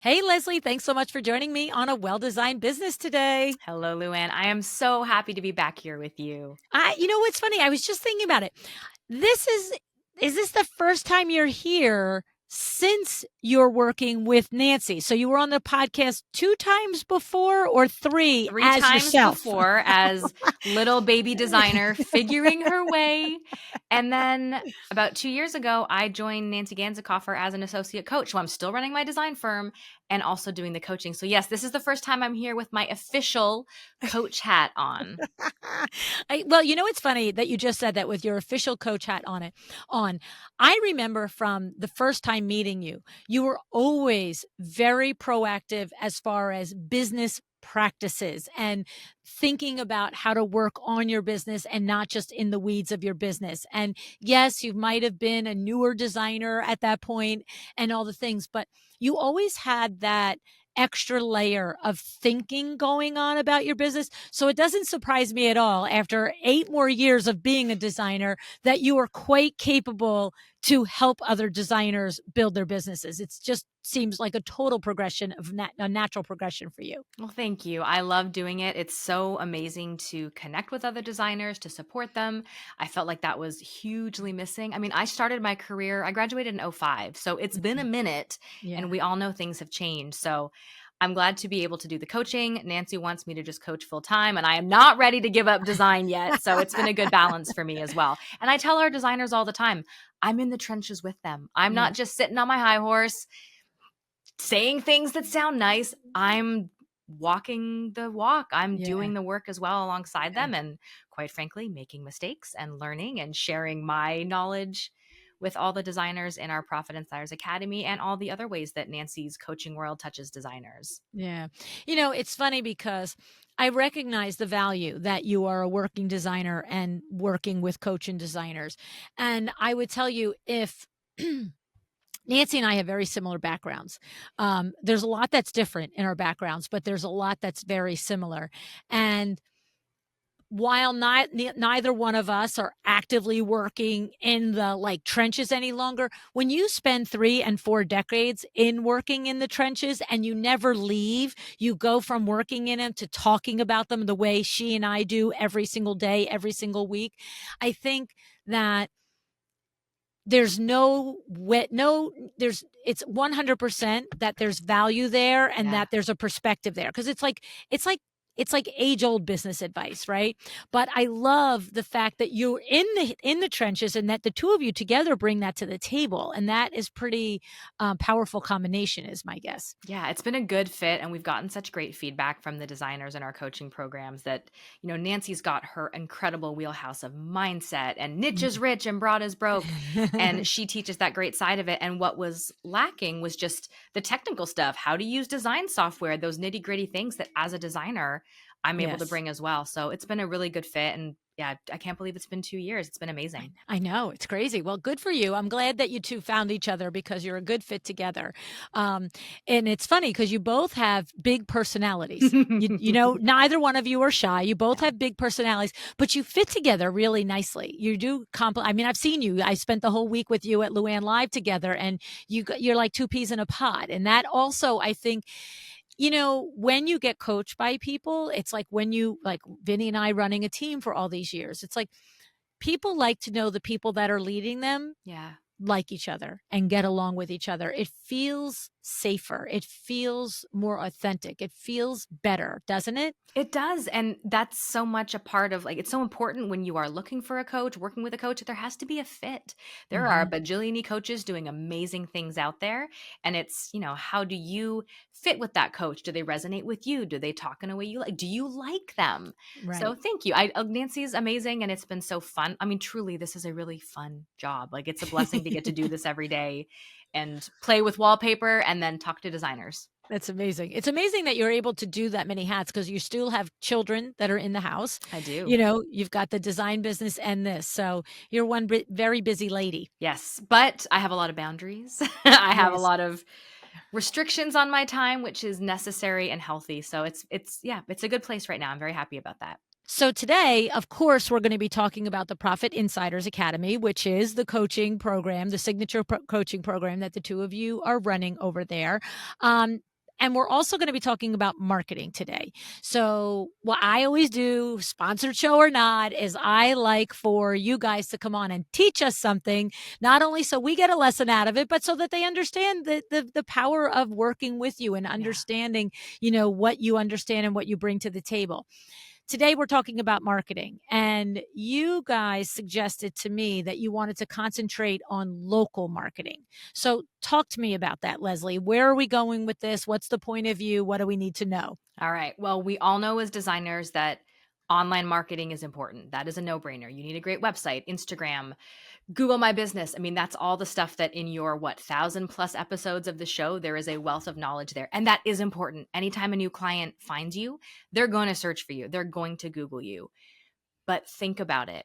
Hey, Lesley, thanks so much for joining me on a well-designed business today. Hello, Luann. I am so happy to be back here with you. You know what's funny? I was just thinking about it. This is this the first time you're here since you're working with Nancy? So you were on the podcast two times before or three Three as times yourself? before as little baby designer figuring her way. And then about 2 years ago, I joined Nancy Ganzikoffer as an associate coach. So I'm still running my design firm and also doing the coaching. So, yes, this is the first time I'm here with my official coach hat on. Well, you know, it's funny that you just said that with your official coach hat on. I remember from the first time meeting you, you were always very proactive as far as business practices and thinking about how to work on your business and not just in the weeds of your business. And yes, you might have been a newer designer at that point and all the things, but you always had that extra layer of thinking going on about your business. So it doesn't surprise me at all after 8 more years of being a designer that you are quite capable to help other designers build their businesses. It just seems like a total progression of a natural progression for you. Well, thank you. I love doing it. It's so amazing to connect with other designers, to support them. I felt like that was hugely missing. I mean, I started my career, I graduated in '05, so it's been a Mhm. minute, and Yeah. we all know things have changed. So I'm glad to be able to do the coaching. Nancy wants me to just coach full time, and I am not ready to give up design yet. So it's been a good balance for me as well. And I tell our designers all the time, I'm in the trenches with them. I'm Yeah. not just sitting on my high horse saying things that sound nice. I'm walking the walk. I'm Yeah. doing the work as well alongside Yeah. them. And quite frankly, making mistakes and learning and sharing my knowledge with all the designers in our Profit Insiders Academy and all the other ways that Nancy's coaching world touches designers. Yeah. You know, it's funny because I recognize the value that you are a working designer and working with coach and designers. And I would tell you if Nancy and I have very similar backgrounds. There's a lot that's different in our backgrounds, but there's a lot that's very similar. And while neither one of us are actively working in the like trenches any longer, when you spend 3 and 4 decades in working in the trenches and you never leave, you go from working in them to talking about them the way she and I do every single day, every single week. I think that there's no wet no there's it's 100% that there's value there and Yeah. that there's a perspective there because it's like it's like age old business advice, right? But I love the fact that you're in the trenches and that the two of you together bring that to the table, and that is pretty powerful combination is my guess. Yeah, it's been a good fit, and we've gotten such great feedback from the designers in our coaching programs that, Nancy's got her incredible wheelhouse of mindset and niche is rich and broad is broke. And she teaches that great side of it. And what was lacking was just the technical stuff, how to use design software, those nitty gritty things that as a designer, I'm able to Yes. bring as well. So it's been a really good fit. And yeah, I can't believe it's been 2 years. It's been amazing. I know, it's crazy. Well, good for you. I'm glad that you 2 found each other because you're a good fit together. Um, and it's funny because you both have big personalities. You know, neither one of you are shy. You both No. have big personalities, but you fit together really nicely. You do I mean, I've seen you. I spent the whole week with you at Luann Live together, and you're like 2 peas in a pod. And that also, I think, when you get coached by people, it's like when you like Vinny and I running a team for all these years. It's like people like to know the people that are leading them Yeah. like each other and get along with each other. It feels safer. It feels more authentic. It feels better, doesn't it? It does. And that's so much a part of it's so important when you are looking for a coach, working with a coach, there has to be a fit. There are a Mhm. bajillion coaches doing amazing things out there. And it's, how do you fit with that coach? Do they resonate with you? Do they talk in a way you like? Do you like them? So Right. thank you. Nancy's amazing and it's been so fun. I mean, truly, this is a really fun job. Like it's a blessing to get to do this every day and play with wallpaper and then talk to designers. That's amazing. It's amazing that you're able to do that many hats because you still have children that are in the house. I do. You know, you've got the design business and this. So you're one very busy lady. Yes, but I have a lot of boundaries. I have a Yes. lot of restrictions on my time, which is necessary and healthy. So it's yeah, it's a good place right now. I'm very happy about that. So today, of course, we're going to be talking about the Profit Insiders Academy, which is the coaching program, the signature coaching program that the two of you are running over there. And we're also going to be talking about marketing today. So, what I always do, sponsored show or not, is I like for you guys to come on and teach us something, not only so we get a lesson out of it, but so that they understand the power of working with you and Yeah. understanding, you know, what you understand and what you bring to the table. Today, we're talking about marketing, and you guys suggested to me that you wanted to concentrate on local marketing. So, talk to me about that, Lesley. Where are we going with this? What's the point of view? What do we need to know? All right. Well, we all know as designers that online marketing is important. That is a no-brainer. You need a great website, Instagram, Google My Business. I mean, that's all the stuff that in your 1,000+ episodes of the show, there is a wealth of knowledge there. And that is important. Anytime a new client finds you, they're going to search for you. They're going to Google you. But think about it.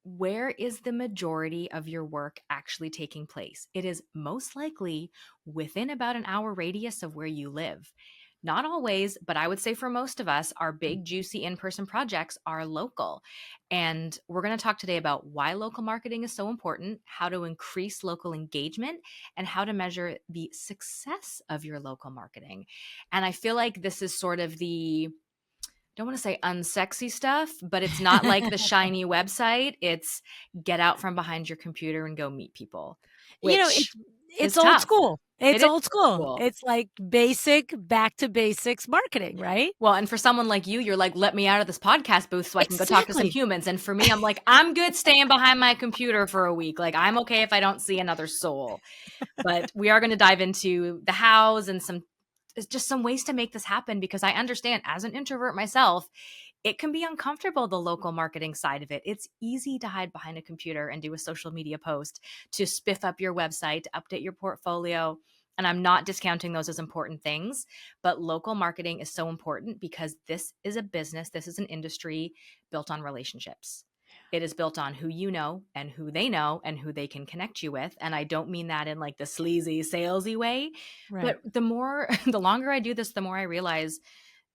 Where is the majority of your work actually taking place? It is most likely within about an hour radius of where you live. Not always, but I would say for most of us, our big, juicy in person projects are local. And we're going to talk today about why local marketing is so important, how to increase local engagement, and how to measure the success of your local marketing. And I feel like this is sort of the don't want to say unsexy stuff, but it's not like the shiny website. It's get out from behind your computer and go meet people, You know, which it's is old tough. school. It It's is old school. cool. It's like basic, back to basics marketing, right? Well, and for someone like you're like, let me out of this podcast booth so I can go talk to some Exactly. humans. And for me, I'm like, I'm good staying behind my computer for a week. Like, I'm okay if I don't see another soul. But we are going to dive into the hows and just some ways to make this happen because I understand as an introvert myself, it can be uncomfortable, the local marketing side of it. It's easy to hide behind a computer and do a social media post, to spiff up your website, to update your portfolio. And I'm not discounting those as important things, but local marketing is so important because this is a business, this is an industry built on relationships. It is built on who you know and who they know and who they can connect you with. And I don't mean that in like the sleazy, salesy way, Right. but the more, the longer I do this, the more I realize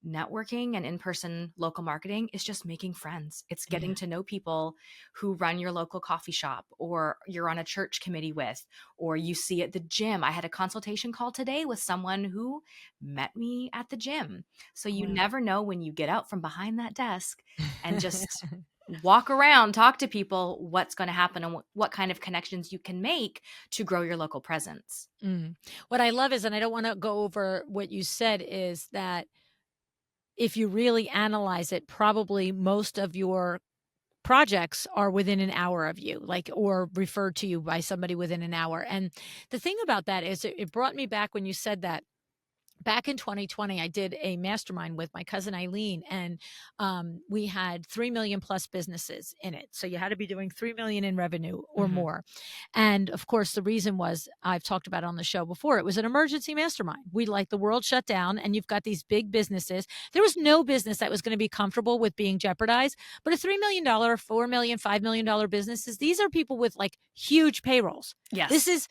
networking and in-person local marketing is just making friends. It's Yeah. getting to know people who run your local coffee shop or you're on a church committee with, or you see at the gym. I had a consultation call today with someone who met me at the gym. So you Wow. never know when you get out from behind that desk and just walk around, talk to people, what's going to happen and what kind of connections you can make to grow your local presence. Mm. What I love is, and I don't want to go over what you said, is that if you really analyze it, probably most of your projects are within an hour of you, like, or referred to you by somebody within an hour. And the thing about that is, it brought me back when you said that. Back in 2020, I did a mastermind with my cousin Eileen, and we had 3 million plus businesses in it. So you had to be doing 3 million in revenue or Mm-hmm. more. And of course, the reason was, I've talked about it on the show before, it was an emergency mastermind. We, like, the world shut down, and you've got these big businesses. There was no business that was going to be comfortable with being jeopardized. But a $3 million, 4 million, $5 million businesses, these are people with like huge payrolls. This Yes. is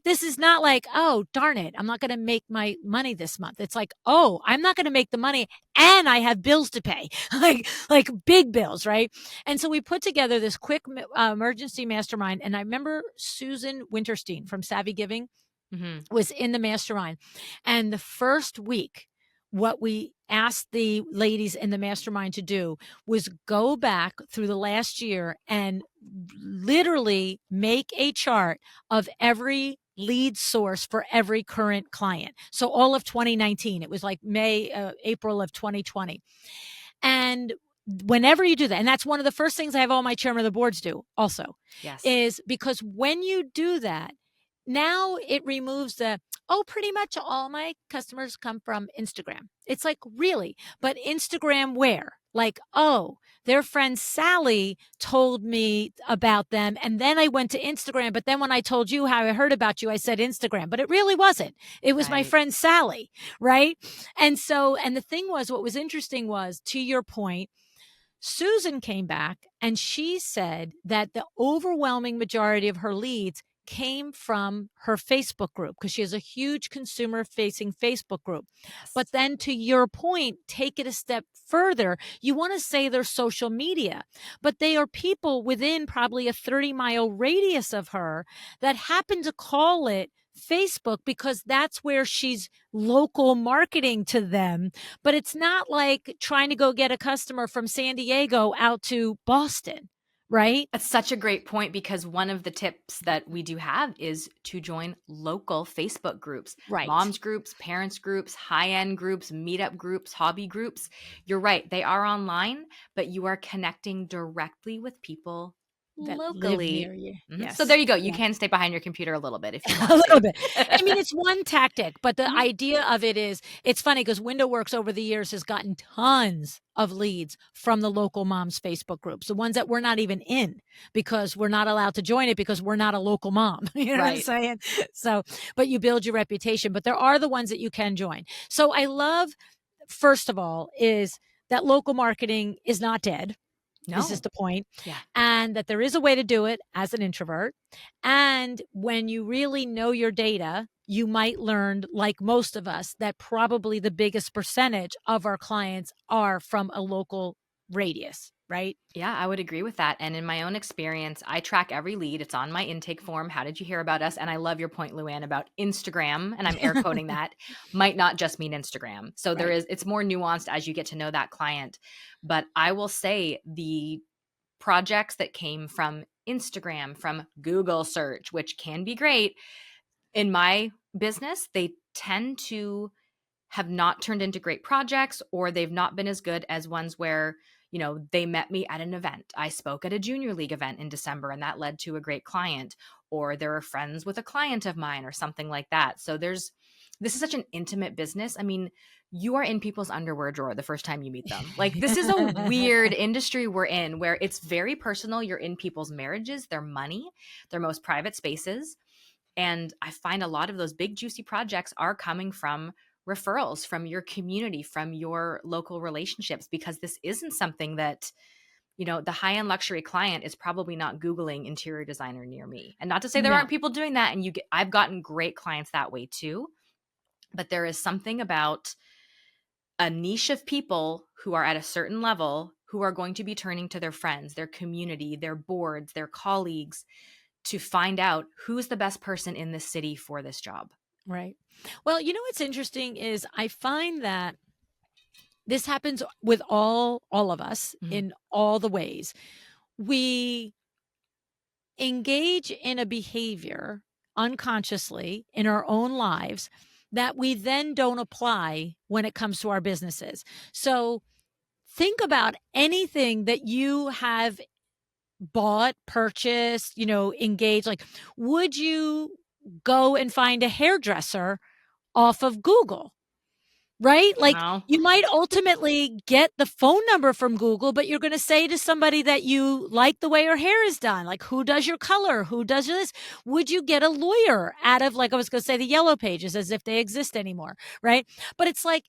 this is not like, oh, darn it, I'm not going to make my money this month. It's like, oh, I'm not going to make the money and I have bills to pay, like big bills, right? And so we put together this quick emergency mastermind. And I remember Susan Winterstein from Savvy Giving Mm-hmm. was in the mastermind. And the first week, what we asked the ladies in the mastermind to do was go back through the last year and literally make a chart of every lead source for every current client. So all of 2019, it was like April of 2020. And whenever you do that, and that's one of the first things I have all my chairman of the boards do also, Yes. is because when you do that, now it removes the, oh, pretty much all my customers come from Instagram. It's like, really? But Instagram where? Like, oh, their friend Sally told me about them. And then I went to Instagram. But then when I told you how I heard about you, I said Instagram. But it really wasn't. It was my Right. friend Sally. Right. And so, and the thing was, what was interesting was, to your point, Susan came back and she said that the overwhelming majority of her leads came from her Facebook group, because she has a huge consumer facing Facebook group. But Yes. then, to your point, take it a step further. You want to say they're social media, but they are people within probably a 30-mile radius of her that happen to call it Facebook because that's where she's local marketing to them. But it's not like trying to go get a customer from San Diego out to Boston, right? That's such a great point, because one of the tips that we do have is to join local Facebook groups, Right. moms groups, parents groups, high-end groups, meetup groups, hobby groups. You're right, they are online, but you are connecting directly with people That live locally. near you. So there Yes. you go. You Yeah. can stay behind your computer a little bit if you A want little to. bit. I mean, it's one tactic, but the Mhm. idea of it is it's funny because WindowWorks over the years has gotten tons of leads from the local moms Facebook groups, the ones that we're not even in because we're not allowed to join it because we're not a local mom. You know what I'm Right. saying? So, but you build your reputation, but there are the ones that you can join. So I love, first of all, is that local marketing is not dead. Is just No. the point, Yeah. and that there is a way to do it as an introvert. And when you really know your data, you might learn, like most of us, that probably the biggest percentage of our clients are from a local radius, right? Yeah, I would agree with that. And in my own experience, I track every lead. It's on my intake form. How did you hear about us? And I love your point, Luann, about Instagram, and I'm air quoting that, might not just mean Instagram. So Right. it's more nuanced as you get to know that client. But I will say the projects that came from Instagram, from Google search, which can be great, in my business, they tend to have not turned into great projects, or they've not been as good as ones where, they met me at an event. I spoke at a junior league event in December and that led to a great client, or they're friends with a client of mine or something like that. So this is such an intimate business. I mean, you are in people's underwear drawer the first time you meet them. Like, this is a weird industry we're in where it's very personal. You're in people's marriages, their money, their most private spaces. And I find a lot of those big, juicy projects are coming from referrals from your community, from your local relationships, because this isn't something that, the high end luxury client is probably not Googling interior designer near me. And not to say there No. aren't people doing that. And I've gotten great clients that way too. But there is something about a niche of people who are at a certain level who are going to be turning to their friends, their community, their boards, their colleagues to find out who's the best person in this city for this job. Right. Well, you know what's interesting is I find that this happens with all of us Mhm. in all the ways. We engage in a behavior unconsciously in our own lives that we then don't apply when it comes to our businesses. So think about anything that you have bought, purchased, engaged. Like, would you go and find a hairdresser off of Google? Right? Like, No. you might ultimately get the phone number from Google, but you're gonna say to somebody that you like the way her hair is done, like, "Who does your color? Who does this?" Would you get a lawyer out of, like, I was gonna say the Yellow Pages as if they exist anymore, right? But it's like,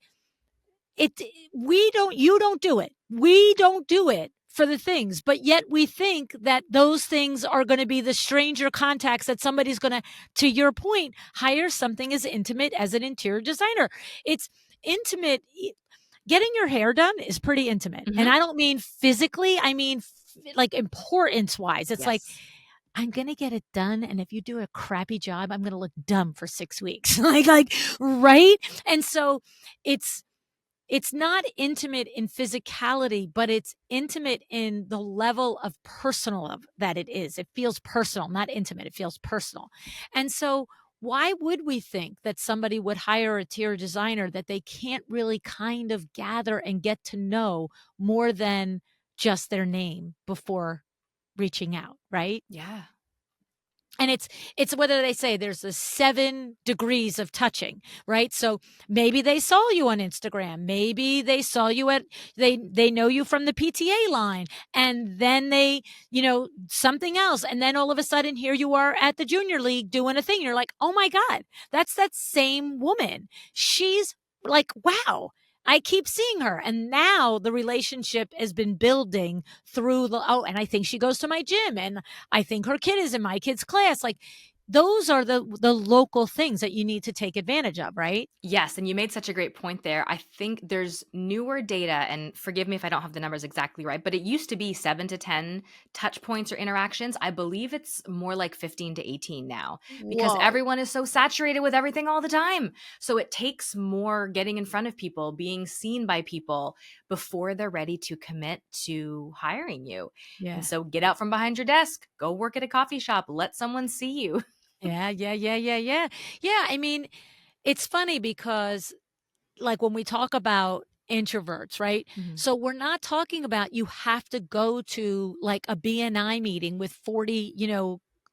it you don't do it. We don't do it for the things, but yet we think that those things are gonna be the stranger contacts that somebody's gonna, to your point, hire something as intimate as an interior designer. It's intimate. Getting your hair done is pretty intimate, and Mhm. I don't mean physically, I mean like importance-wise. It's like, Yes. I'm gonna get it done, and if you do a crappy job, I'm gonna look dumb for 6 weeks. Like, right? And so, it's it's not intimate in physicality, but it's intimate in the level of personal of that it is. It feels personal, not intimate. It feels personal. And so why would we think that somebody would hire a interior designer that they can't really kind of gather and get to know more than just their name before reaching out, right? Yeah. And it's whether they say there's the 7 degrees of touching, right? So maybe they saw you on Instagram, maybe they saw you at they know you from the PTA line, and then they, something else, and then all of a sudden here you are at the junior league doing a thing. You're like, "Oh my god, that's that same woman. She's like, wow, I keep seeing her." And now the relationship has been building through and I think she goes to my gym, and I think her kid is in my kid's class. Like, those are the local things that you need to take advantage of, right? Yes, and you made such a great point there. I think there's newer data, and forgive me if I don't have the numbers exactly right, but it used to be 7 to 10 touch points or interactions. I believe it's more like 15 to 18 now because Whoa. everyone is so saturated with everything all the time. So it takes more getting in front of people, being seen by people before they're ready to commit to hiring you. And Yeah. so get out from behind your desk, go work at a coffee shop, let someone see you. Yeah, yeah, yeah, yeah, yeah. Yeah, I mean, it's funny because, like, when we talk about introverts, right? Mhm. So we're not talking about you have to go to, like, a BNI meeting with 40,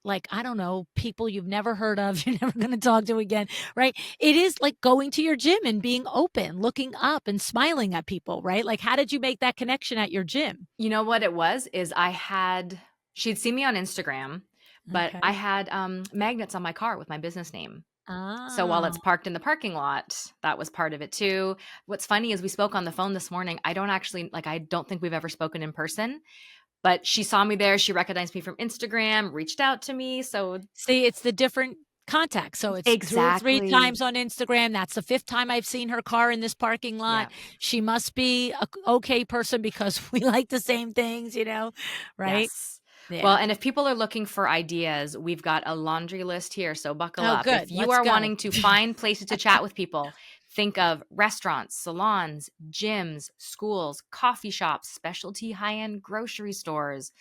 like, I don't know, people you've never heard of, you're never gonna talk to again, right? It is like going to your gym and being open, looking up and smiling at people, right? Like, how did you make that connection at your gym? You know what it was? Is she'd seen me on Instagram, but I Okay. had, magnets on my car with my business name. So while Ah. it's parked in the parking lot, that was part of it too. What's funny is we spoke on the phone this morning. I don't think we've ever spoken in person, but she saw me there. She recognized me from Instagram, reached out to me. So See, it's the different contacts. So it's 2 or 3 exactly. times on Instagram. That's the 5th time I've seen her car in this parking lot. Yeah. She must be a okay person because we like the same things, right? Yes. Well, Yeah. and if people are looking for ideas, we've got a laundry list here, so buckle Oh, up. good. If you Let's are go. wanting to find places to chat with people, think of restaurants, salons, gyms, schools, coffee shops, specialty high-end grocery stores.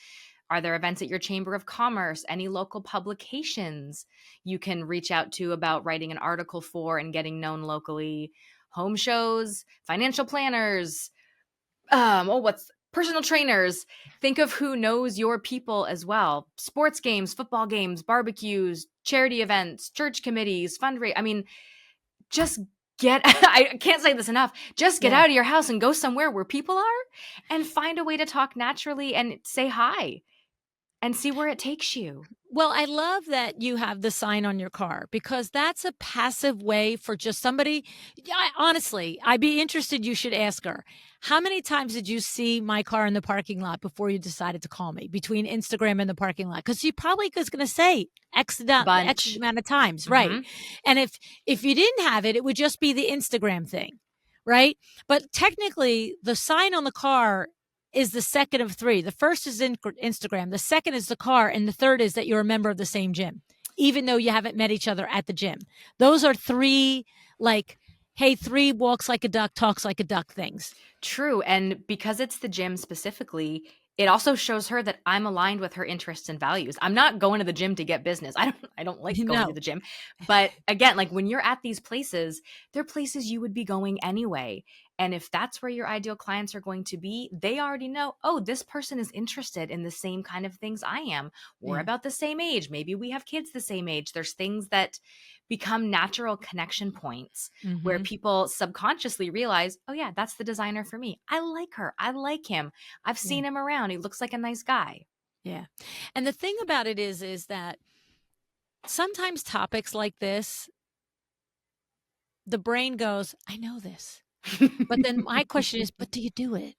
Are there events at your chamber of commerce, any local publications you can reach out to about writing an article for and getting known locally? Home shows, financial planners, what's personal trainers. Think of who knows your people as well. Sports games, football games, barbecues, charity events, church committees, fundraise. I mean, just get I can't say this enough. Just get Yeah. out of your house and go somewhere where people are and find a way to talk naturally and say hi and see where it takes you. Well, I love that you have the sign on your car because that's a passive way for just somebody. Yeah, honestly, I'd be interested. You should ask her. How many times did you see my car in the parking lot before you decided to call me between Instagram and the parking lot? Because she probably was going to say X Bunch. amount of times, right? Mhm. And if you didn't have it, it would just be the Instagram thing, right? But technically, the sign on the car is the second of three. The first is Instagram, the second is the car, and the third is that you're a member of the same gym, even though you haven't met each other at the gym. Those are three, like, hey, three walks like a duck, talks like a duck things. True, and because it's the gym specifically, it also shows her that I'm aligned with her interests and values. I'm not going to the gym to get business. I don't like going to No. the gym. But again, like when you're at these places, they're places you would be going anyway. And if that's where your ideal clients are going to be, they already know, oh, this person is interested in the same kind of things I am. We're Yeah. about the same age. Maybe we have kids the same age. There's things that become natural connection points where Hmm. people subconsciously realize, oh, yeah, that's the designer for me. I like her. I like him. I've Yeah. seen him around. He looks like a nice guy. Yeah. And the thing about it is that sometimes topics like this, the brain goes, I know this. But then my question is, but do you do it?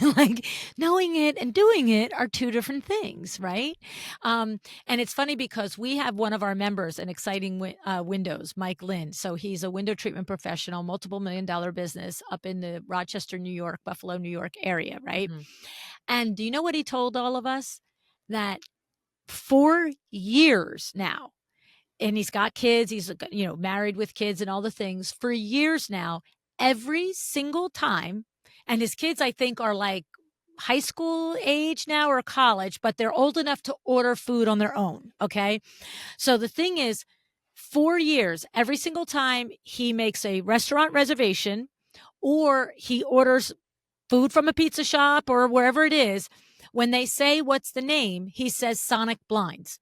Like, knowing it and doing it are 2 different things, right? And it's funny because we have one of our members, an exciting windows, Mike Lynn. So he's a window treatment professional, multiple $1 million business up in the Rochester, New York, Buffalo, New York area, right? Mhm. And do you know what he told all of us? That for years now, and he's got kids, he's, married with kids and all the things for years now, every single time, and his kids, I think, are like high school age now or college, but they're old enough to order food on their own, okay? So the thing is, 4 years, every single time he makes a restaurant reservation or he orders food from a pizza shop or wherever it is, when they say, "What's the name?" he says, "Sonic Blinds."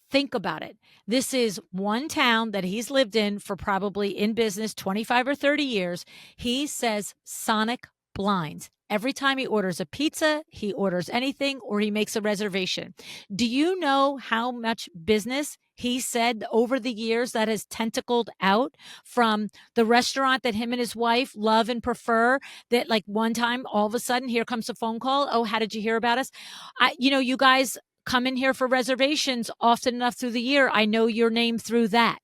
Think about it. This is one town that he's lived in for probably in business 25 or 30 years. He says Sonic Blinds. Every time he orders a pizza, he orders anything, or he makes a reservation. Do you know how much business he said over the years that has tentacled out from the restaurant that him and his wife love and prefer? That, like, one time, all of a sudden, here comes a phone call. Oh, how did you hear about us? You guys come in here for reservations often enough through the year, I know your name through that.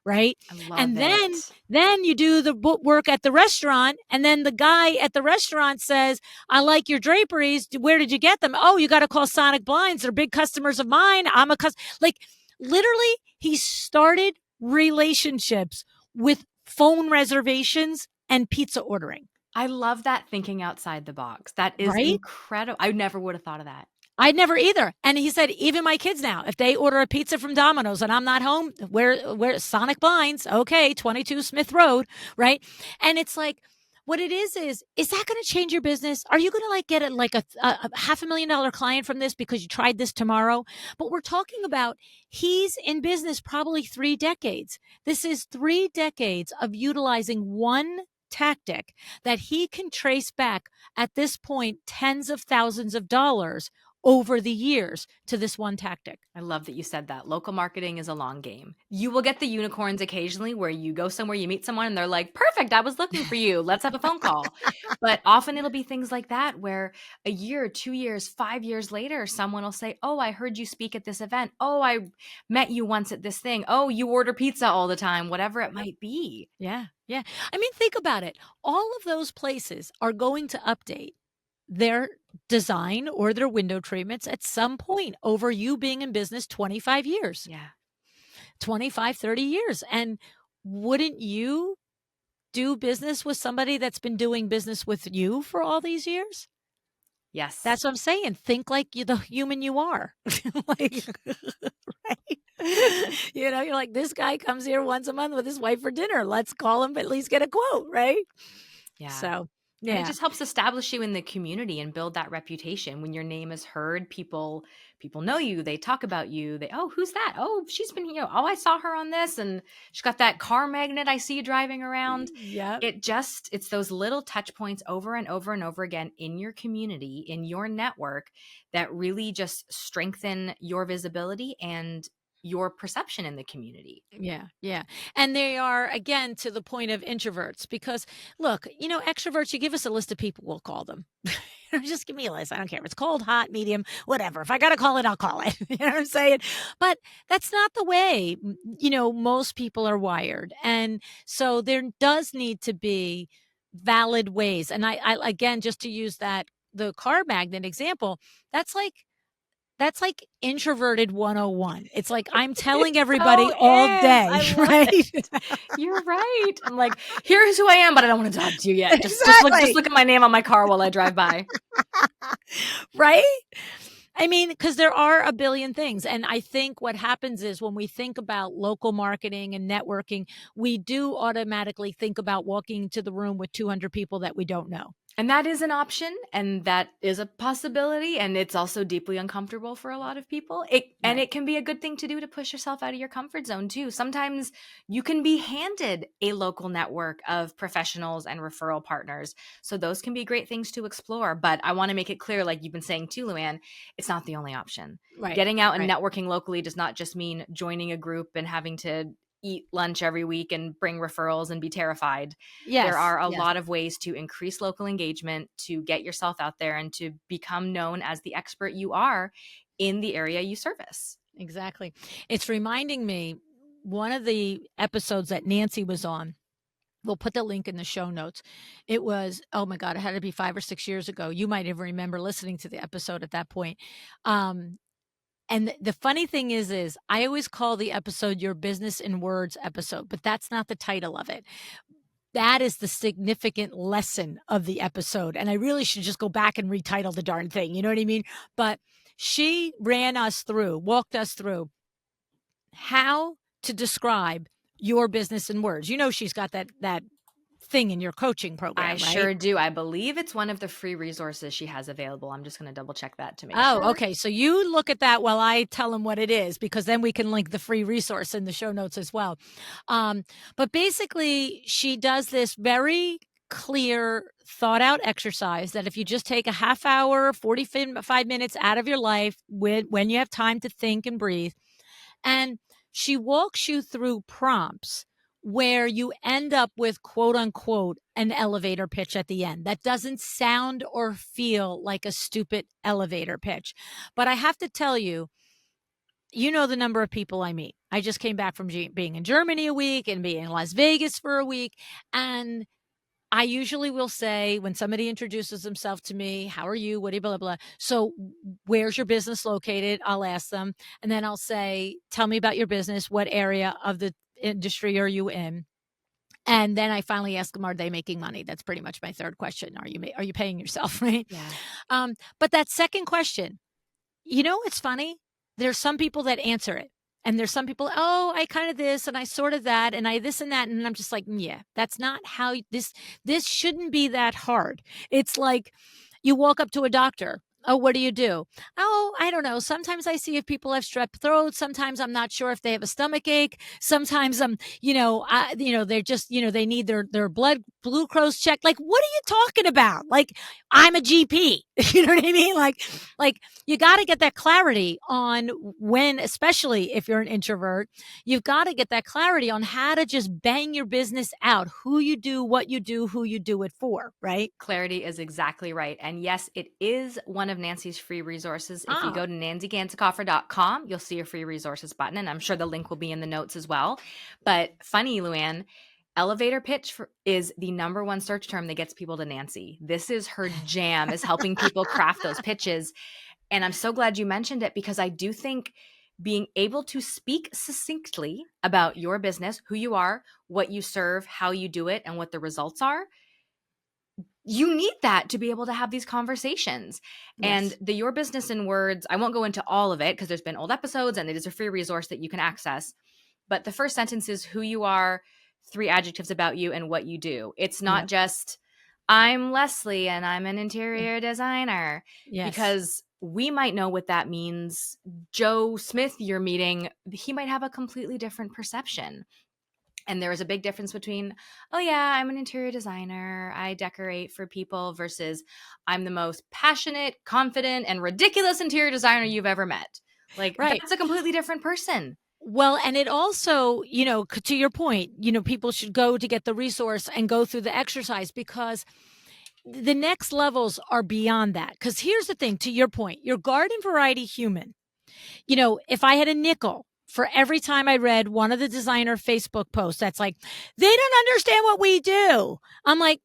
Right. I love And it. then you do the work at the restaurant. And then the guy at the restaurant says, I like your draperies. Where did you get them? Oh, you got to call Sonic Blinds. They're big customers of mine. I'm a like literally he started relationships with phone reservations and pizza ordering. I love that thinking outside the box. That is Right. incredible. I never would have thought of that. I'd never either. And he said, even my kids now, if they order a pizza from Domino's and I'm not home, where Sonic Blinds, okay, 22 Smith Road, right? And it's like, what it is that going to change your business? Are you going to like get a $500,000 client from this because you tried this tomorrow? But we're talking about he's in business probably 3 decades. This is 3 decades of utilizing one tactic that he can trace back at this point tens of thousands of dollars over the years to this one tactic. I love that you said that. Local marketing is a long game. You will get the unicorns occasionally where you go somewhere, you meet someone, and they're like, perfect, I was looking for you. Let's have a phone call. But often it'll be things like that where a year, 2 years, 5 years later, someone will say, oh, I heard you speak at this event. Oh, I met you once at this thing. Oh, you order pizza all the time, whatever it might be. Yeah. Yeah. I mean, think about it. All of those places are going to update their design or their window treatments at some point over you being in business 25 years, Yeah. 25, 30 years. And wouldn't you do business with somebody that's been doing business with you for all these years? Yes. That's what I'm saying. Think like you, the human you are. Like, right? You're like, this guy comes here once a month with his wife for dinner. Let's call him, at least get a quote, right? Yeah. So, And it yeah. just helps establish you in the community and build that reputation. When your name is heard, people know you, they talk about you. They, oh, who's that? Oh, she's been, oh, I saw her on this and she's got that car magnet I see you driving around. Yep. It's those little touch points over and over and over again in your community, in your network, that really just strengthen your visibility and your perception in the community. Yeah, yeah. And they are, again, to the point of introverts because, look, extroverts, you give us a list of people, we'll call them. Just give me a list. I don't care if it's cold, hot, medium, whatever. If I got to call it, I'll call it. You know what I'm saying? But that's not the way, most people are wired. And so there does need to be valid ways. And I again, just to use the car magnet example, that's like introverted 101. It's like I'm telling It everybody so all is. day, I love right? it. You're right. I'm like, here's who I am, but I don't want to talk to you yet. Just Exactly. look at my name on my car while I drive by. Right? I mean, because there are a billion things. And I think what happens is when we think about local marketing and networking, we do automatically think about walking into the room with 200 people that we don't know. And that is an option, and that is a possibility, and it's also deeply uncomfortable for a lot of people. And Right. it can be a good thing to do to push yourself out of your comfort zone too. Sometimes you can be handed a local network of professionals and referral partners. So those can be great things to explore. But I want to make it clear, like you've been saying too, Luann, it's not the only option. Right. Getting out and Right. networking locally does not just mean joining a group and having to eat lunch every week and bring referrals and be terrified. Yes. There are a yes. lot of ways to increase local engagement, to get yourself out there, and to become known as the expert you are in the area you service. Exactly. It's reminding me, one of the episodes that Nancy was on, we'll put the link in the show notes. It was, oh my God, it had to be 5 or 6 years ago. You might even remember listening to the episode at that point. And the funny thing is I always call the episode Your Business in Words episode, but that's not the title of it. That is the significant lesson of the episode. And I really should just go back and retitle the darn thing. You know what I mean? But she walked us through how to describe your business in words. She's got that thing in your coaching program, I right? sure do. I believe it's one of the free resources she has available. I'm just going to double check that to make Oh, sure. okay. So you look at that while I tell them what it is, because then we can link the free resource in the show notes as well. But basically, she does this very clear, thought out exercise that if you just take a half hour, 45 minutes out of your life when you have time to think and breathe, and she walks you through prompts where you end up with quote unquote an elevator pitch at the end that doesn't sound or feel like a stupid elevator pitch. But I have to tell you, you know the number of people I meet. I just came back from being in Germany a week and being in Las Vegas for a week. And I usually will say when somebody introduces themselves to me, how are you? What do you blah, blah, blah. So where's your business located? I'll ask them. And then I'll say, tell me about your business. What area of the industry are you in? And then I finally ask them, are they making money? That's pretty much my third question. Are you paying yourself? Right. Yeah. But that second question, you know, it's funny. There's some people that answer it. And there's some people, oh, I kind of this and I sort of that and I this and that. And I'm just like, yeah, that's not how this shouldn't be that hard. It's like you walk up to a doctor. Oh, what do you do? Oh, I don't know. Sometimes I see if people have strep throat. Sometimes I'm not sure if they have a stomach ache. Sometimes they're just, they need their blood glucose checked. Like, what are you talking about? Like, I'm a GP. You know what I mean? Like you got to get that clarity on when, especially if you're an introvert, you've got to get that clarity on how to just bang your business out, who you do, what you do, who you do it for, right? Clarity is exactly right. And yes, it is one of Nancy's free resources. If you Oh, go to nancygansakoffer.com, you'll see a free resources button. And I'm sure the link will be in the notes as well. But funny, Luann, elevator pitch is the number one search term that gets people to Nancy. This is her jam, is helping people craft those pitches. And I'm so glad you mentioned it, because I do think being able to speak succinctly about your business, who you are, what you serve, how you do it, and what the results are, you need that to be able to have these conversations. And yes. the Your Business in Words, I won't go into all of it because there's been old episodes and it is a free resource that you can access. But the first sentence is who you are, 3 adjectives about you, and what you do. It's not Yep. just, I'm Lesley and I'm an interior designer, Yes. because we might know what that means. Joe Smith you're meeting, he might have a completely different perception. And there is a big difference between, oh, yeah, I'm an interior designer, I decorate for people, versus I'm the most passionate, confident, and ridiculous interior designer you've ever met. Like, Right. that's a completely different person. Well, and it also, to your point, people should go to get the resource and go through the exercise, because the next levels are beyond that. Because here's the thing, to your point, your garden variety human, if I had a nickel for every time I read one of the designer Facebook posts that's like, they don't understand what we do. I'm like,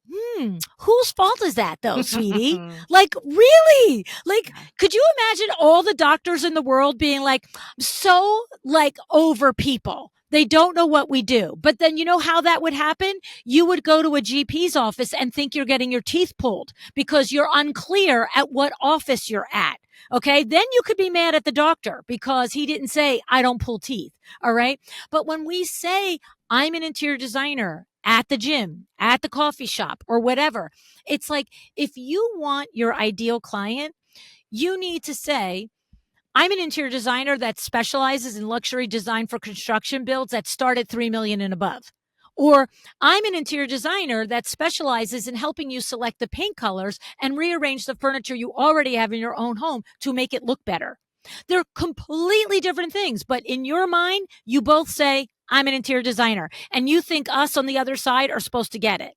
whose fault is that though, sweetie? Yeah. Like, really? Like, could you imagine all the doctors in the world being like, so like over people? They don't know what we do. But then you know how that would happen? You would go to a GP's office and think you're getting your teeth pulled because you're unclear at what office you're at. Okay. Then you could be mad at the doctor because he didn't say, I don't pull teeth. All right. But when we say, I'm an interior designer at the gym, at the coffee shop, or whatever, it's like, if you want your ideal client, you need to say, I'm an interior designer that specializes in luxury design for construction builds that start at 3 million and above. Or I'm an interior designer that specializes in helping you select the paint colors and rearrange the furniture you already have in your own home to make it look better. They're completely different things, but in your mind, you both say, I'm an interior designer, and you think us on the other side are supposed to get it.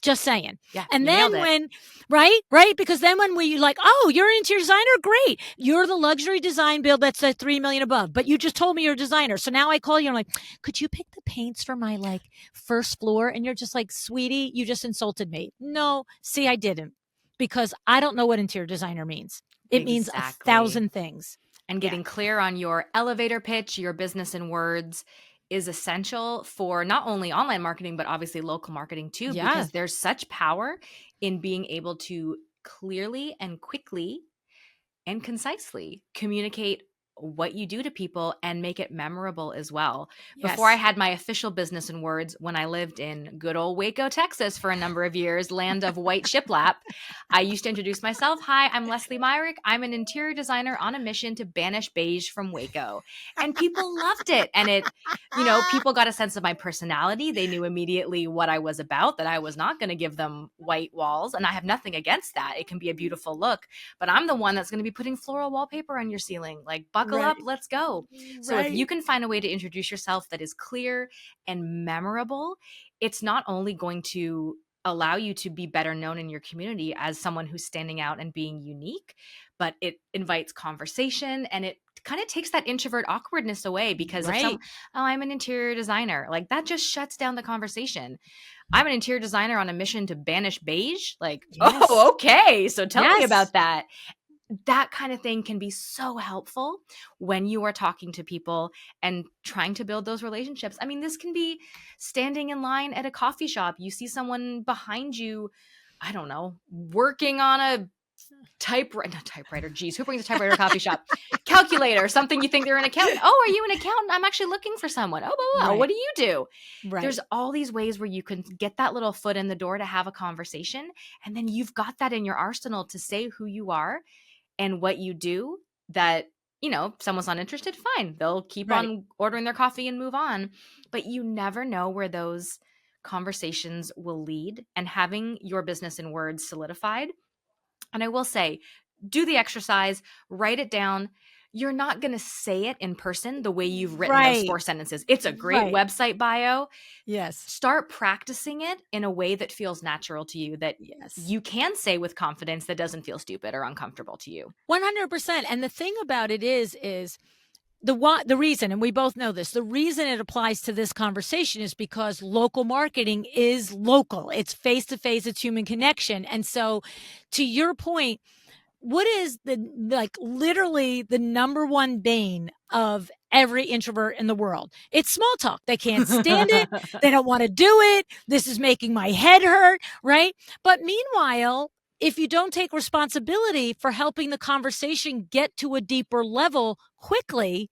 Just saying. Yeah, And you nailed then it. right? Because then when we like, oh, you're an interior designer? Great. You're the luxury design build that's at 3 million above, but you just told me you're a designer. So now I call you and I'm like, could you pick the paints for my like first floor? And you're just like, sweetie, you just insulted me. No, see, I didn't, because I don't know what interior designer means. It means a Exactly. thousand things. And Yeah. getting clear on your elevator pitch, your business in words, is essential for not only online marketing, but obviously local marketing too, Yeah. because there's such power in being able to clearly and quickly and concisely communicate what you do to people and make it memorable as well. Before I Yes. had my official business in words, when I lived in good old Waco, Texas for a number of years, land of white shiplap, I used to introduce myself. Hi, I'm Lesley Myrick. I'm an interior designer on a mission to banish beige from Waco. And people loved it. And people got a sense of my personality. They knew immediately what I was about, that I was not going to give them white walls. And I have nothing against that. It can be a beautiful look, but I'm the one that's going to be putting floral wallpaper on your ceiling, like buckle up, Right. let's go. So if you Right. can find a way to introduce yourself that is clear and memorable, it's not only going to allow you to be better known in your community as someone who's standing out and being unique, but it invites conversation and it kind of takes that introvert awkwardness away, because if some, Right. oh, I'm an interior designer, like that just shuts down the conversation. I'm an interior designer on a mission to banish beige. Like, Yes. oh, okay. So tell me Yes. about that. That kind of thing can be so helpful when you are talking to people and trying to build those relationships. I mean, this can be standing in line at a coffee shop. You see someone behind you, I don't know, working on a typewriter, not typewriter, geez, who brings a typewriter to a coffee shop? Calculator, something you think they're an accountant. Oh, are you an accountant? I'm actually looking for someone. Oh, blah, blah, what Right. do you do? There's Right. all these ways where you can get that little foot in the door to have a conversation. And then you've got that in your arsenal to say who you are and what you do, that, if someone's not interested, fine. They'll keep Right. on ordering their coffee and move on. But you never know where those conversations will lead. And having your business in words solidified, and I will say, do the exercise, write it down. You're not going to say it in person the way you've written those Right. 4 sentences. It's a great Right. website bio. Yes. Start practicing it in a way that feels natural to you, that Yes. you can say with confidence, that doesn't feel stupid or uncomfortable to you. 100%. And the thing about it is the reason, and we both know this, the reason it applies to this conversation is because local marketing is local. It's face to face, it's human connection. And so to your point, what is the like literally the number one bane of every introvert in the world? It's small talk. They can't stand it. They don't want to do it. This is making my head hurt, right? But meanwhile, if you don't take responsibility for helping the conversation get to a deeper level quickly,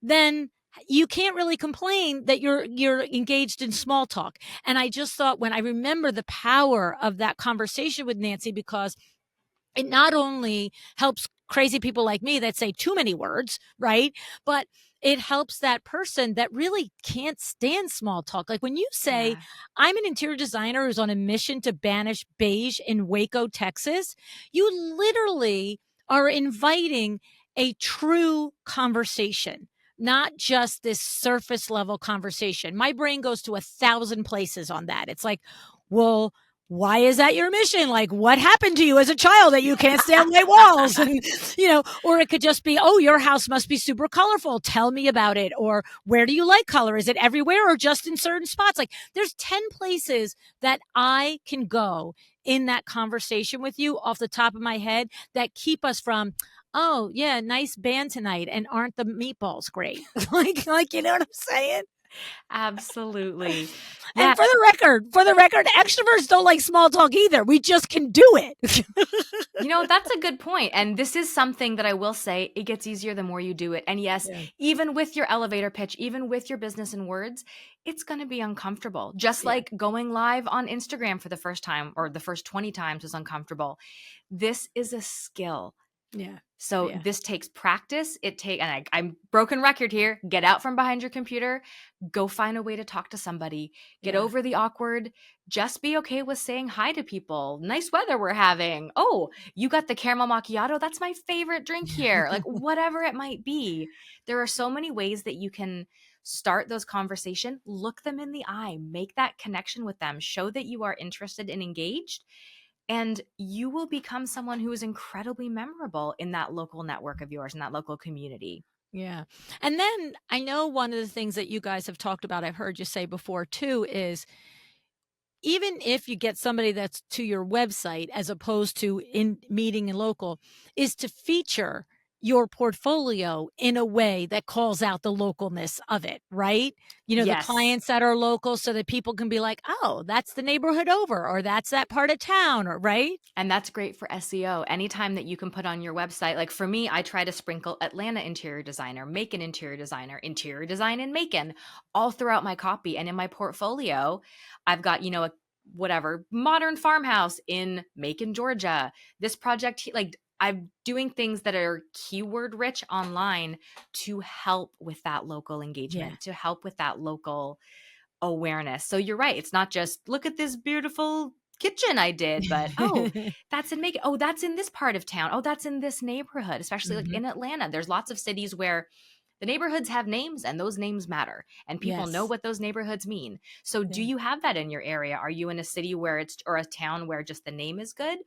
then you can't really complain that you're engaged in small talk. And I just thought, when I remember the power of that conversation with Nancy, because it not only helps crazy people like me that say too many words, right? But it helps that person that really can't stand small talk. Like when you say, Yeah. I'm an interior designer who's on a mission to banish beige in Waco, Texas, you literally are inviting a true conversation, not just this surface level conversation. My brain goes to 1,000 places on that. It's like, well, why is that your mission? Like, what happened to you as a child that you can't stand white walls? And, or it could just be, oh, your house must be super colorful. Tell me about it. Or where do you like color? Is it everywhere or just in certain spots? Like, there's 10 places that I can go in that conversation with you off the top of my head that keep us from, oh, yeah, nice band tonight. And aren't the meatballs great? You know what I'm saying? Absolutely. And Yeah. for the record, extroverts don't like small talk either. We just can do it. That's a good point. And this is something that I will say, it gets easier the more you do it. And yes, Yeah. even with your elevator pitch, even with your business in words, it's going to be uncomfortable. Just Yeah. like going live on Instagram for the first time or the first 20 times is uncomfortable. This is a skill. Yeah. So Yeah. this takes practice. I'm broken record here. Get out from behind your computer. Go find a way to talk to somebody. Get Yeah. over the awkward. Just be okay with saying hi to people. Nice weather we're having. Oh, you got the caramel macchiato? That's my favorite drink here. Like whatever it might be. There are so many ways that you can start those conversations. Look them in the eye. Make that connection with them. Show that you are interested and engaged. And you will become someone who is incredibly memorable in that local network of yours, in that local community. Yeah. And then I know one of the things that you guys have talked about, I've heard you say before too, is even if you get somebody that's to your website as opposed to in meeting and local, is to feature your portfolio in a way that calls out the localness of it, right? The Yes. clients that are local, so that people can be like, oh, that's the neighborhood over, or that's that part of town, or right? And that's great for SEO. Anytime that you can put on your website, like for me, I try to sprinkle Atlanta interior designer, Macon interior designer, interior design in Macon, all throughout my copy. And in my portfolio, I've got, a whatever modern farmhouse in Macon, Georgia. This project, like I'm doing things that are keyword rich online to help with that local Yeah. engagement, to help with that local awareness. So you're right. It's not just look at this beautiful kitchen I did, but oh, that's in Macon. Oh, that's in this part of town. Oh, that's in this neighborhood, especially like Mhm. in Atlanta. There's lots of cities where the neighborhoods have names and those names matter and people know Yes. what those neighborhoods mean. So do Yeah. you have that in your area? Are you in a city where it's or a town where just the name is good?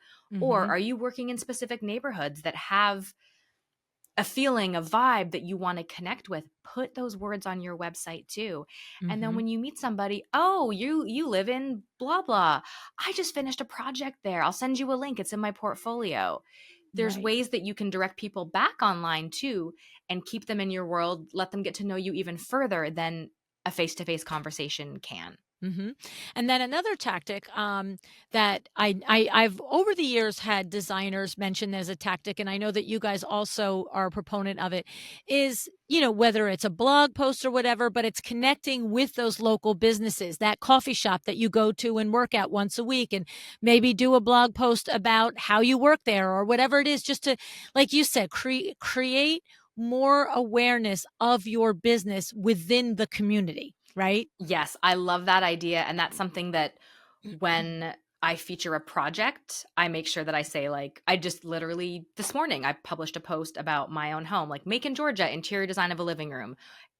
Or Mhm. are you working in specific neighborhoods that have a feeling, a vibe that you want to connect with? Put those words on your website too. And then Mhm. when you meet somebody, oh, you live in blah blah. I just finished a project there. I'll send you a link. It's in my portfolio. There's Right. ways that you can direct people back online too and keep them in your world, let them get to know you even further than a face-to-face conversation can. Hmm. And then another tactic that I've over the years had designers mention as a tactic, and I know that you guys also are a proponent of it, is whether it's a blog post or whatever, but it's connecting with those local businesses, that coffee shop that you go to and work at once a week, and maybe do a blog post about how you work there or whatever it is, just to, like you said, create more awareness of your business within the community, right? Yes, I love that idea. And that's something that when I feature a project, I make sure that I say, like, I just literally this morning, I published a post about my own home, like Macon, Georgia, interior design of a living room.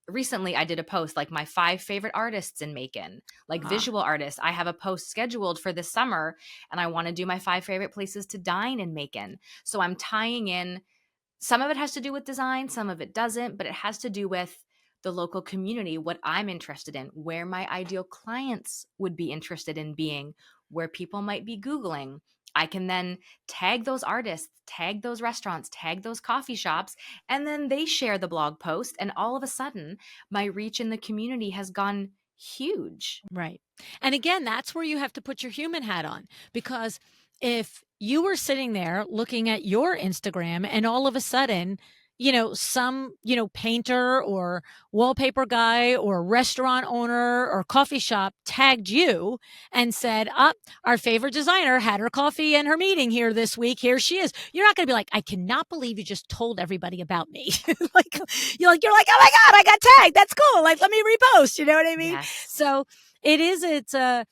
Recently, I did a post like my 5 favorite artists in Macon, like Ah, visual artists. I have a post scheduled for this summer, and I want to do my 5 favorite places to dine in Macon. So I'm tying in some of it has to do with design, some of it doesn't, but it has to do with the local community, what I'm interested in, where my ideal clients would be interested in being, where people might be Googling. I can then tag those artists, tag those restaurants, tag those coffee shops, and then they share the blog post. And all of a sudden, my reach in the community has gone huge. right. And again, that's where you have to put your human hat on, because if you were sitting there looking at your Instagram and all of a sudden, some, painter or wallpaper guy or restaurant owner or coffee shop tagged you and said, Up, our favorite designer had her coffee and her meeting here this week. Here she is. You're not going to be like, I cannot believe you just told everybody about me. like, you're like, oh my God, I got tagged. That's cool. Like, let me repost. You know what I mean? Yes. So, it's a,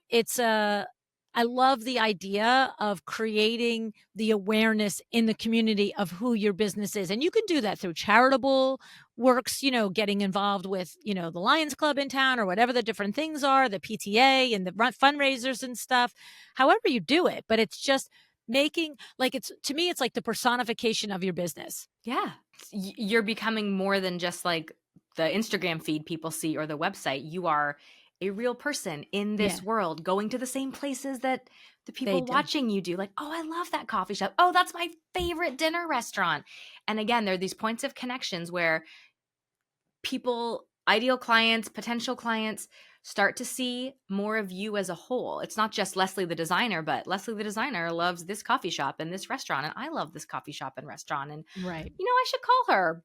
it's a, I love the idea of creating the awareness in the community of who your business is. And you can do that through charitable works, getting involved with, the Lions Club in town or whatever the different things are, the PTA and the fundraisers and stuff, however you do it. But it's just making, like, it's, to me, it's like the personification of your business. Yeah. You're becoming more than just like the Instagram feed people see or the website. You are a real person in Yeah, this world, going to the same places that the they people do. watching you do. Like, oh, I love that coffee shop. Oh, that's my favorite dinner restaurant. And again, there are these points of connections where people, ideal clients, potential clients, start to see more of you as a whole. It's not just Lesley the designer, but Lesley the designer loves this coffee shop and this restaurant, and I love this coffee shop and restaurant. And Right. I should call her.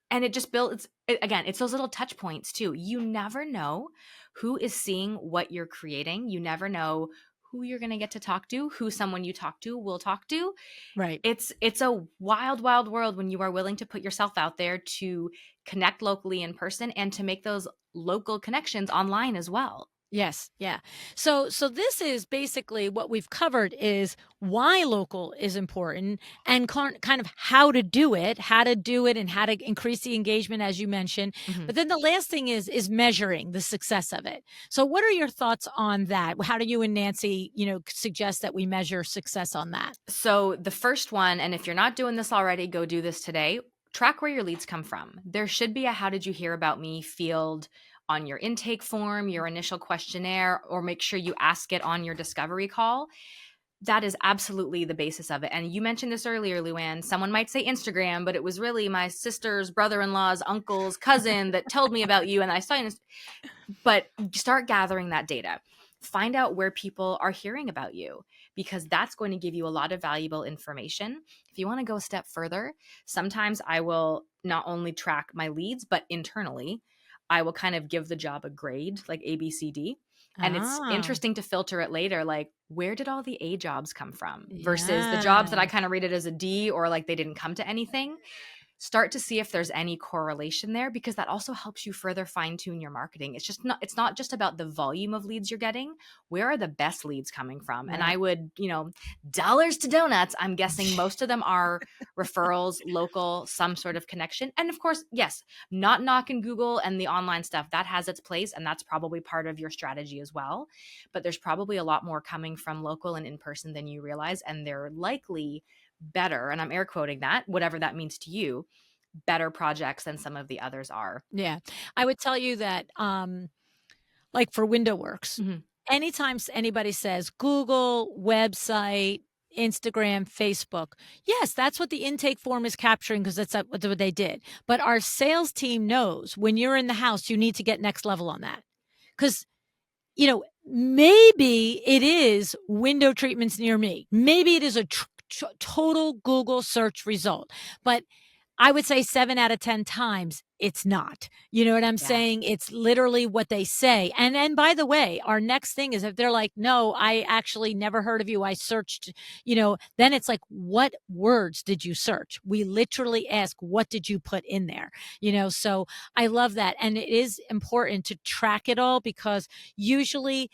And it just builds again, it's those little touch points too. You never know who is seeing what you're creating. You never know who you're going to get to talk to, who someone you talk to will talk to. Right. It's a wild wild world when you are willing to put yourself out there to connect locally in person and to make those local connections online as well. Yes, yeah. So this is basically what we've covered is why local is important and kind of how to do it and how to increase the engagement as you mentioned. Mhm. But then the last thing is measuring the success of it. So what are your thoughts on that? How do you and Nancy, suggest that we measure success on that? So the first one, and if you're not doing this already, go do this today. Track where your leads come from. There should be a how did you hear about me field on your intake form, your initial questionnaire, or make sure you ask it on your discovery call. That is absolutely the basis of it. And you mentioned this earlier, Luann. Someone might say Instagram, but it was really my sister's brother-in-law's uncle's cousin that told me about you. And I saw you. But start gathering that data. Find out where people are hearing about you because that's going to give you a lot of valuable information. If you want to go a step further, sometimes I will not only track my leads, but internally, I will kind of give the job a grade like A, B, C, D. And it's Ah, interesting to filter it later, like where did all the A jobs come from versus the jobs that yeah. I kind of rated as a D or like they didn't come to anything. start to see if there's any correlation there, because that also helps you further fine tune your marketing. It's not just about the volume of leads you're getting. Where are the best leads coming from? And Right. I would, dollars to donuts, I'm guessing most of them are referrals, local, some sort of connection. And of course, yes, not knocking Google and the online stuff. That has its place, and that's probably part of your strategy as well. But there's probably a lot more coming from local and in person than you realize. And they're likely better, and I'm air quoting that, whatever that means to you, better projects than some of the others are. Yeah. I would tell you that, like for WindowWorks, Mhm. anytime anybody says Google, website, Instagram, Facebook, yes, that's what the intake form is capturing because that's what they did. But our sales team knows when you're in the house, you need to get next level on that. Because, maybe it is window treatments near me. Maybe it is a total Google search result. But I would say 7 out of 10 times it's not. You know what I'm Yeah. saying? It's literally what they say. And by the way, our next thing is if they're like, "No, I actually never heard of you. I searched," then it's like, "What words did you search?" We literally ask, "What did you put in there?" So I love that. And it is important to track it all because usually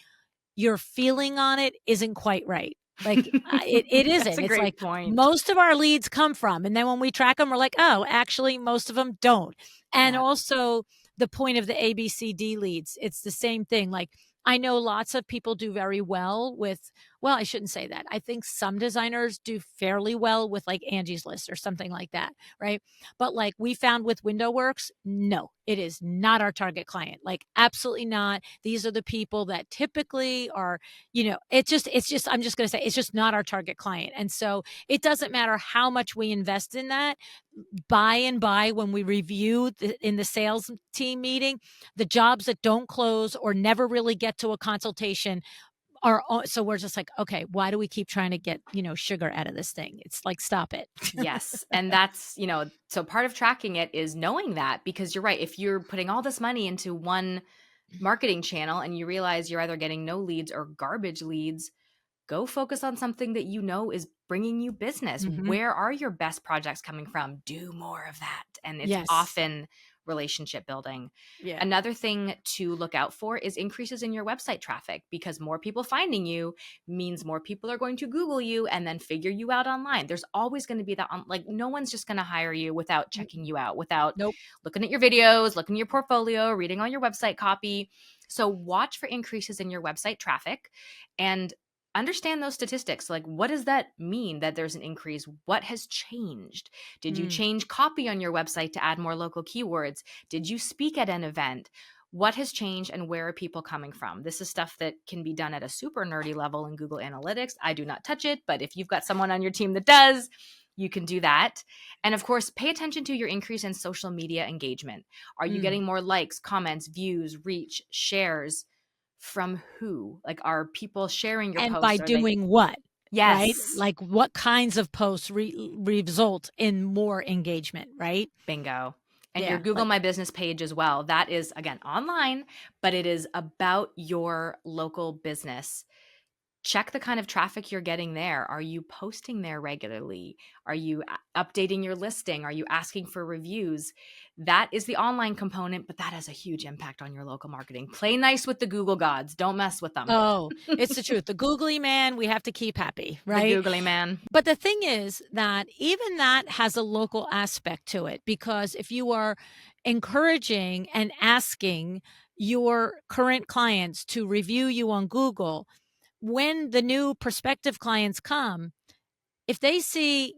your feeling on it isn't quite right. Like, it That's isn't. a It's like great point. most of our leads come from, and then when we track them, 'em, we're like, "Oh, actually, most of them don't." And Yeah. also the point of the ABCD leads, it's the same thing. Like, I know lots of people do very well with well, I shouldn't say that. I think some designers do fairly well with, like, Angie's List or something like that, right? But, like, we found with WindowWorks, no, it is not our target client. Like, absolutely not. These are the people that typically are, it's just I'm just gonna say it's just not our target client. And so it doesn't matter how much we invest in that. By and by, when we review in the sales team meeting, the jobs that don't close or never really get to a consultation so we're just like, okay, why do we keep trying to get, sugar out of this thing? It's like, stop it. Yes. And that's, so part of tracking it is knowing that, because you're right. If you're putting all this money into one marketing channel and you realize you're either getting no leads or garbage leads, go focus on something that you know is bringing you business. Mhm. Where are your best projects coming from? Do more of that. And it's Yes. often relationship building. Yeah. Another thing to look out for is increases in your website traffic, because more people finding you means more people are going to Google you and then figure you out online. There's always going to be that, like, no one's just going to hire you without N checking you out, without Nope. looking at your videos, looking at your portfolio, reading all your website copy. So watch for increases in your website traffic and understand those statistics. Like, what does that mean that there's an increase? What has changed? Did you Mm, change copy on your website to add more local keywords? Did you speak at an event? What has changed and where are people coming from? This is stuff that can be done at a super nerdy level in Google Analytics. I do not touch it, but if you've got someone on your team that does, you can do that. And of course, pay attention to your increase in social media engagement. Are you mm. getting more likes, comments, views, reach, shares? From who? Like, are people sharing your And by posts? Are they doing what, right? Yes, Like, what kinds of posts result in more engagement, right? bingo. And your Yeah, Google like My Business page as well. That is, again, online, but it is about your local business. Check the kind of traffic you're getting there. Are you posting there regularly? Are you updating your listing? Are you asking for reviews? That is the online component, but that has a huge impact on your local marketing. Play nice with the Google gods. Don't mess with them. oh, it's the truth. The googly man, we have to keep happy, The right? googly man. But the thing is that even that has a local aspect to it because if you are encouraging and asking your current clients to review you on Google, when the new prospective clients come, if they see,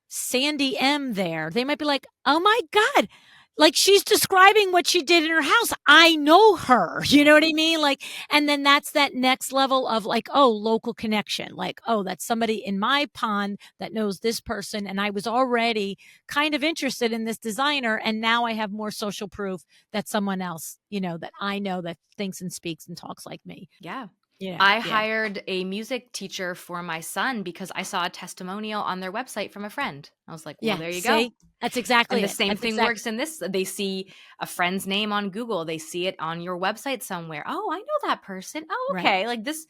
Sandy M there, they might be like, "Oh my god, like she's describing what she did in her house. I know her." You Yeah. know what I mean? Like, and then that's that next level of like, oh, local connection. Like, oh, that's somebody in my pond that knows this person. And I was already kind of interested in this designer. And now I have more social proof that someone else, that I know that thinks and speaks and talks like me. Yeah. Yeah. I Yeah. hired a music teacher for my son because I saw a testimonial on their website from a friend. I was like, well, Yeah. there you go. See, that's exactly And the it. same That's thing exact. works in this. They see a friend's name on Google, they see it on your website somewhere. Oh, I know that person. Oh, Right. okay. Like this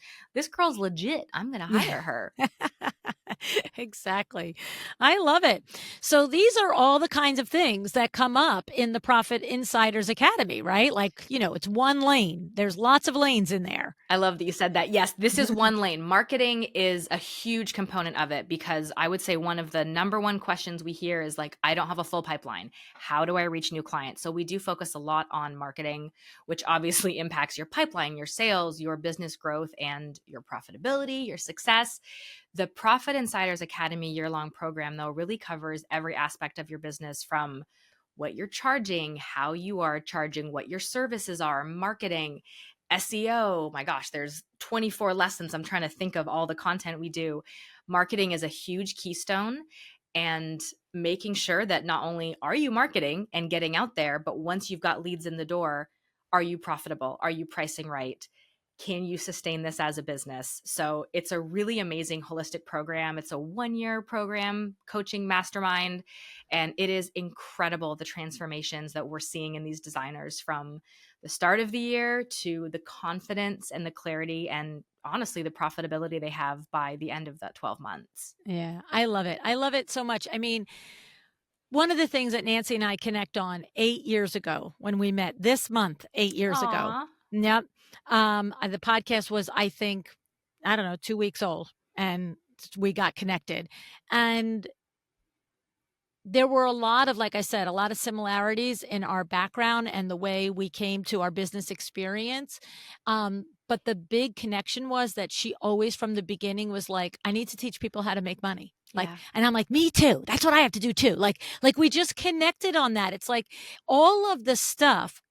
girl's legit. I'm going to Yeah. hire her. Exactly. I love it. So these are all the kinds of things that come up in the Profit Insiders Academy, right? Like, it's one lane. There's lots of lanes in there. I love that you said that. Yes, this is one lane. Marketing is a huge component of it because I would say one of the number one questions we hear is like, I don't have a full pipeline. How do I reach new clients? So we do focus a lot on marketing, which obviously impacts your pipeline, your sales, your business growth, and your profitability, your success. The Profit Insiders Academy year-long program, though, really covers every aspect of your business from what you're charging, how you are charging, what your services are, marketing, SEO. My gosh, there's 24 lessons. I'm trying to think of all the content we do. Marketing is a huge keystone, and making sure that not only are you marketing and getting out there, but once you've got leads in the door, are you profitable? Are you pricing right? Can you sustain this as a business? So it's a really amazing holistic program. It's a 1-year program, coaching mastermind, and it is incredible the transformations that we're seeing in these designers from the start of the year to the confidence and the clarity and honestly the profitability they have by the end of that 12 months. Yeah, I love it. I love it so much. I mean, one of the things that Nancy and I connect on 8 years ago when we met this month, 8 years ago. Aw. Yep. The podcast was, I think, I don't know, 2 weeks old, and we got connected. And there were a lot of, like I said, a lot of similarities in our background and the way we came to our business experience. But the big connection was that she always from the beginning was like, I need to teach people how to make money. Like, Yeah. and I'm like, me too. That's what I have to do too. Like we just connected on that. It's like all of the stuff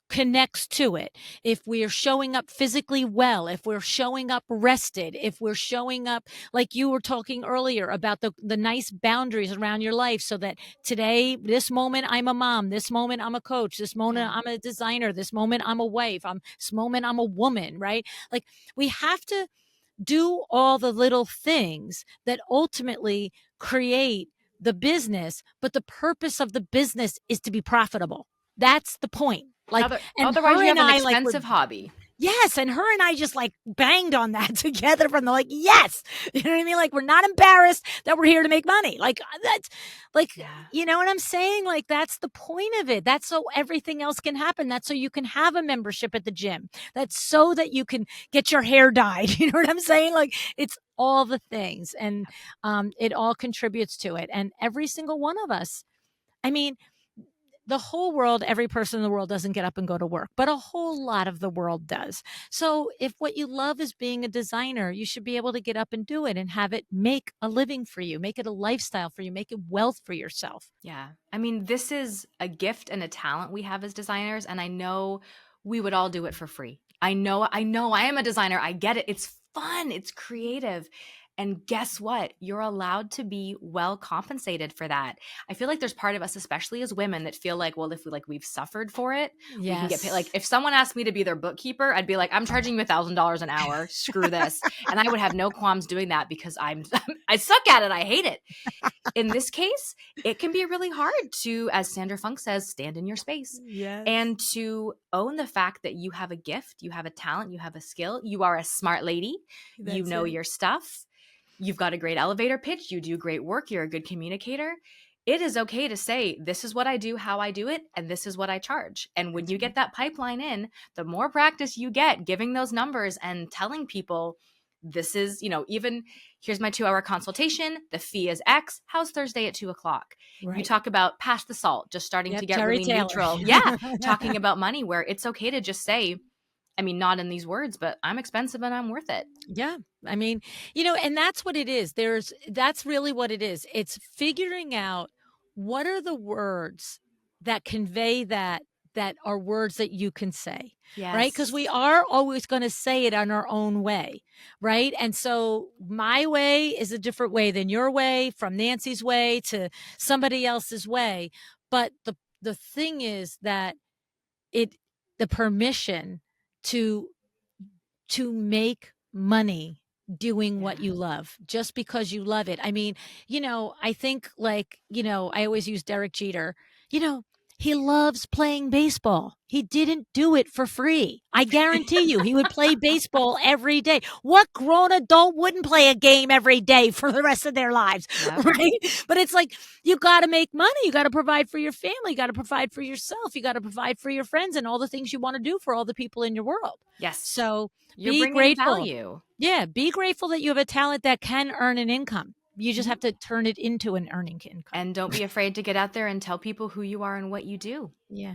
connects to it. If we're showing up physically well, if we're showing up rested, if we're showing up like you were talking earlier about the nice boundaries around your life so that today, this moment I'm a mom, this moment I'm a coach, this moment Yeah. I'm a designer, this moment I'm a wife, this moment I'm a woman, right? Like we have to do all the little things that ultimately create the business, but the purpose of the business is to be profitable. That's the point. Like, and Otherwise her you and have an I like were expensive hobby. yes, and her and I just like banged on that together from the like, yes. You know what I mean? Like we're not embarrassed that we're here to make money. Like that's like Yeah. you know what I'm saying? Like that's the point of it. That's so everything else can happen. That's so you can have a membership at the gym. That's so that you can get your hair dyed. You know what I'm saying? Like it's all the things and it all contributes to it. And every single one of us, I mean, the whole world, every person in the world doesn't get up and go to work, but a whole lot of the world does. So if what you love is being a designer, you should be able to get up and do it and have it make a living for you, make it a lifestyle for you, make it wealth for yourself. Yeah. I mean, this is a gift and a talent we have as designers, and I know we would all do it for free. I know I am a designer. I get it. It's fun, it's creative. And guess what? You're allowed to be well compensated for that. I feel like there's part of us, especially as women, that feel like, well, if we've suffered for it, we can get paid. Like Yes. if someone asked me to be their bookkeeper, I'd be like, I'm charging you $1,000 an hour. Screw this. And I would have no qualms doing that because I suck at it. I hate it. In this case, it can be really hard to, as Sandra Funk says, stand in your space Yes. and to own the fact that you have a gift, you have a talent, you have a skill, you are a smart lady, you That's know it. your stuff, you've got a great elevator pitch, you do great work, you're a good communicator. It is okay to say, this is what I do, how I do it, and this is what I charge. And when That's you right. get that pipeline in, the more practice you get giving those numbers and telling people, this is, even here's my 2-hour consultation. The fee is X. How's Thursday at 2 o'clock? You Right. talk about pass the salt, just starting to Yep. get Terry really Taylor. neutral. Yeah. Talking about money where it's okay to just say, I mean, not in these words, but I'm expensive and I'm worth it. Yeah. I mean, and that's what it is. That's really what it is. It's figuring out what are the words that convey that are words that you can say, right? Because we Yes. are always going to say it on our own way, right? And so my way is a different way than your way, from Nancy's way to somebody else's way. But the thing is that it the permission to make money doing what Yeah. you love just because you love it. I mean, I think like, I always use Derek Jeter. You know, He loves playing baseball. He didn't do it for free. I guarantee you, he would play baseball every day. What grown adult wouldn't play a game every day for the rest of their lives, Yep. right? But it's like, you got to make money. You got to provide for your family. You got to provide for yourself. You got to provide for your friends and all the things you want to do for all the people in your world. Yes. So You're be bringing grateful. value. Yeah, be grateful that you have a talent that can earn an income. You just Mhm. have to turn it into an earning income. And don't be afraid to get out there and tell people who you are and what you do. Yeah.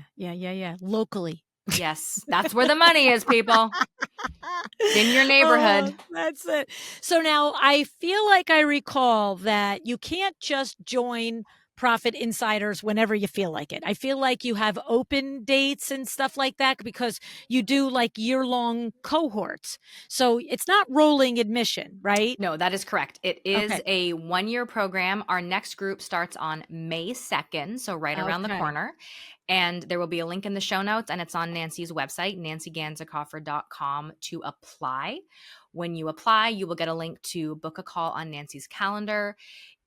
Locally. Yes, that's where the money is, people. It's in your neighborhood. Oh, that's it. So now I feel like I recall that you can't just join Profit Insiders whenever you feel like it. I feel like you have open dates and stuff like that because you do like year-long cohorts. So it's not rolling admission, right? No, that is correct. It is Okay. a 1-year program. Our next group starts on May 2nd, so right around the Okay. corner. And there will be a link in the show notes, and it's on Nancy's website, nancyganzacoffer.com, to apply. When you apply, you will get a link to book a call on Nancy's calendar.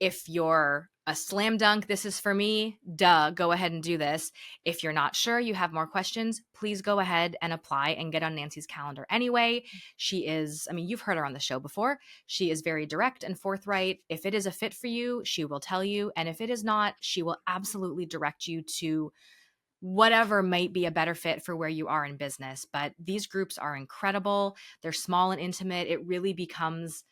If you're a slam dunk, this is for me, duh, go ahead and do this. If you're not sure, you have more questions, please go ahead and apply and get on Nancy's calendar anyway. She is, I mean, you've heard her on the show before. She is very direct and forthright. If it is a fit for you, she will tell you. And if it is not, she will absolutely direct you to whatever might be a better fit for where you are in business. But these groups are incredible. They're small and intimate. It really becomes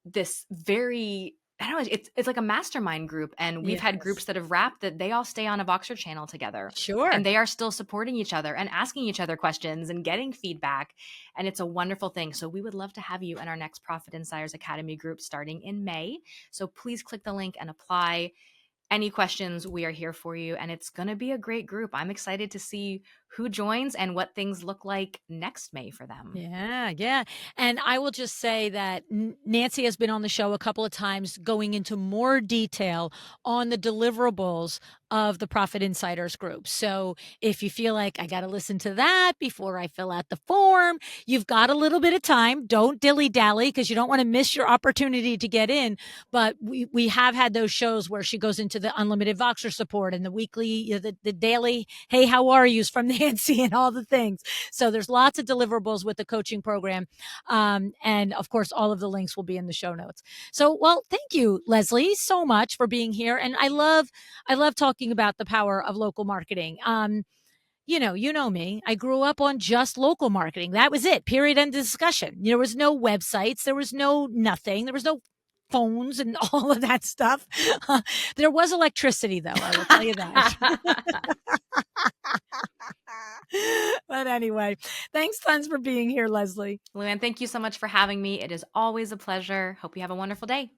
this very, I don't know, it's like a mastermind group. And we've had groups Yes. that have wrapped that they all stay on a Voxer channel together. And Sure. they are still supporting each other and asking each other questions and getting feedback. And it's a wonderful thing. So we would love to have you in our next Profit Insiders Academy group starting in May. So please click the link and apply. Any questions, we are here for you. And it's going to be a great group. I'm excited to see who joins and what things look like next May for them. Yeah. And I will just say that Nancy has been on the show a couple of times going into more detail on the deliverables of the Profit Insiders group. So if you feel like I got to listen to that before I fill out the form, you've got a little bit of time. Don't dilly dally because you don't want to miss your opportunity to get in. But we have had those shows where she goes into the unlimited Voxer support and the weekly, the daily, hey, how are yous from Nancy and all the things. So there's lots of deliverables with the coaching program. And of course, all of the links will be in the show notes. So, well, thank you, Lesley, so much for being here. And I love talking about the power of local marketing. You know me. I grew up on just local marketing. That was it. Period. End of discussion. There was no websites. There was no nothing. There was no phones and all of that stuff. There was electricity, though. I will tell you that. But anyway, thanks tons for being here, Lesley. Luann, thank you so much for having me. It is always a pleasure. Hope you have a wonderful day.